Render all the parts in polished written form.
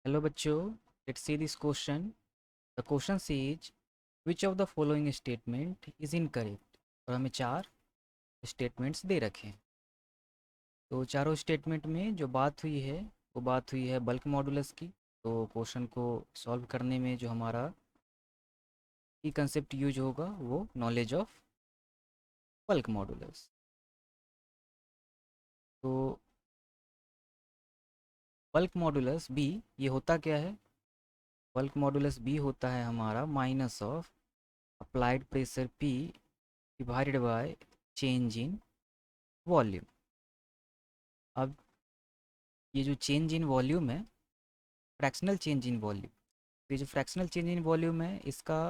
Hello bachcho, let's see this question. The question says which of the following statement is incorrect? और हमें चार statements दे रखे हैं। तो चारों स्टेटमेंट में जो बात हुई है वो बात हुई है बल्क मॉडुलस की। तो क्वेश्चन को सॉल्व करने में जो हमारा की कंसेप्ट यूज होगा वो नॉलेज ऑफ बल्क मॉडुलस। तो बल्क मॉडुलस बी ये होता क्या है? बल्क मॉडुलस बी होता है हमारा minus of applied pressure P divided by change in volume. अब ये जो चेंज इन वॉल्यूम है, फ्रैक्शनल चेंज इन वॉल्यूम, तो ये जो फ्रैक्शनल चेंज इन वॉल्यूम है इसका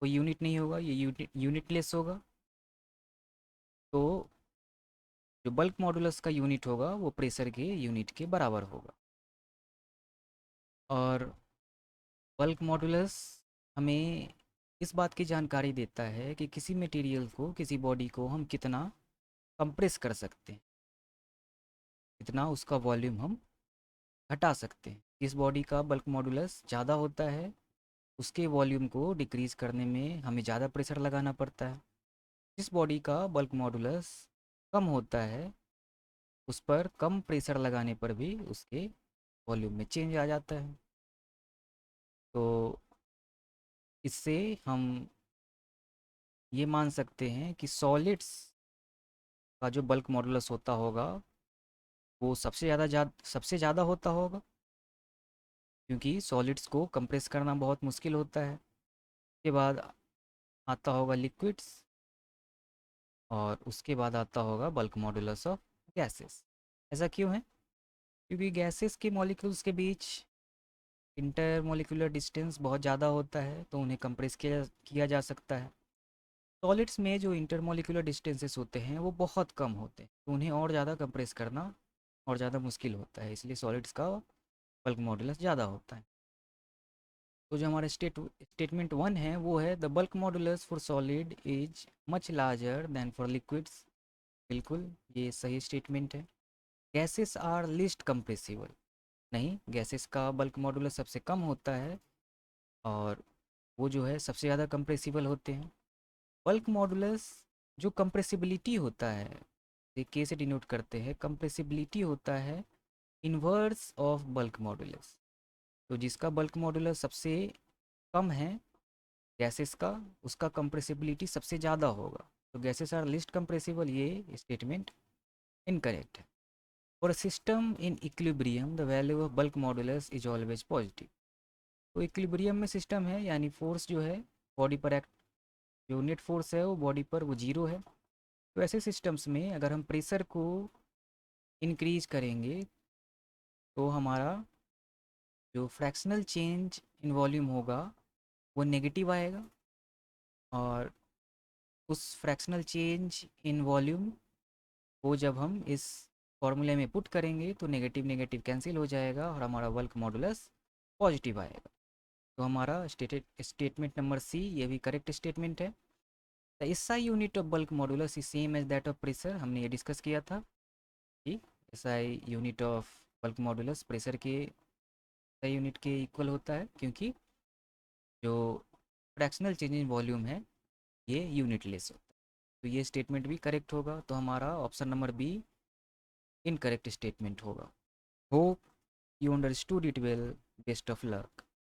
कोई यूनिट नहीं होगा, ये यूनिटलेस होगा। तो जो बल्क मॉडुलस का यूनिट होगा वो प्रेशर के यूनिट के बराबर होगा। और बल्क मॉडुलस हमें इस बात की जानकारी देता है कि किसी मटेरियल को, किसी बॉडी को हम कितना कंप्रेस कर सकते हैं, कितना उसका वॉल्यूम हम घटा सकते हैं। इस बॉडी का बल्क मॉडुलस ज़्यादा होता है, उसके वॉल्यूम को डिक्रीज़ करने में हमें ज़्यादा प्रेशर लगाना पड़ता है। जिस बॉडी का बल्क मॉडुलस कम होता है उस पर कम प्रेशर लगाने पर भी उसके वॉल्यूम में चेंज आ जाता है। तो इससे हम ये मान सकते हैं कि सॉलिड्स का जो बल्क मॉडुलस होता होगा वो सबसे ज़्यादा होता होगा, क्योंकि सॉलिड्स को कंप्रेस करना बहुत मुश्किल होता है। उसके बाद आता होगा लिक्विड्स, और उसके बाद आता होगा बल्क मॉडुलस ऑफ गैसेस। ऐसा क्यों है? क्योंकि गैसेस के मॉलिक्यूल्स के बीच इंटर मॉलिक्यूलर डिस्टेंस बहुत ज़्यादा होता है, तो उन्हें कंप्रेस किया जा सकता है। सॉलिड्स में जो इंटर मॉलिक्यूलर डिस्टेंसेस होते हैं वो बहुत कम होते हैं, तो उन्हें और ज़्यादा कंप्रेस करना और ज़्यादा मुश्किल होता है, इसलिए सॉलिड्स का बल्क मॉडुलस ज़्यादा होता है। तो जो हमारा स्टेटमेंट वन है वो है the bulk modulus for solid is much larger than for liquids. बिल्कुल, ये सही स्टेटमेंट है। Gases are least compressible. नहीं, गैसेस का बल्क मॉडुलस सबसे कम होता है और वो जो है सबसे ज़्यादा कंप्रेसिबल होते हैं। बल्क मॉडुलस जो कंप्रेसिबिलिटी होता है, ये के से डिनोट करते हैं, कंप्रेसिबिलिटी होता है इन्वर्स ऑफ बल्क मॉडुलस। तो जिसका बल्क मॉडुलस सबसे कम है गैसेस का, उसका कंप्रेसिबिलिटी सबसे ज़्यादा होगा। तो गैसेस आर लीस्ट कंप्रेसिबल, ये स्टेटमेंट इनकरेक्ट है। For a system in equilibrium the value of bulk modulus is always positive. तो इक्विलिब्रियम में सिस्टम है, यानी फोर्स जो है बॉडी पर एक्ट, जो नेट फोर्स है वो बॉडी पर वो जीरो है। तो ऐसे सिस्टम्स में अगर हम प्रेशर को इंक्रीज करेंगे तो हमारा जो फ्रैक्शनल चेंज इन वॉल्यूम होगा वो नेगेटिव आएगा, और उस फ्रैक्शनल चेंज इन वॉल्यूम को जब हम इस फॉर्मूले में पुट करेंगे तो नेगेटिव नेगेटिव कैंसिल हो जाएगा और हमारा बल्क मॉडुलस पॉजिटिव आएगा। तो हमारा स्टेटमेंट नंबर सी ये भी करेक्ट स्टेटमेंट है। The SI unit of bulk modulus is same as that of pressure. हमने ये डिस्कस किया था कि SI unit of bulk modulus pressure के एसआई यूनिट के इक्वल होता है, क्योंकि जो फ्रैक्शनल चेंज इन वॉल्यूम है ये यूनिटलेस होता है। तो ये स्टेटमेंट भी करेक्ट होगा, तो हमारा option number B incorrect statement होगा। Hope you understood it well, best of luck.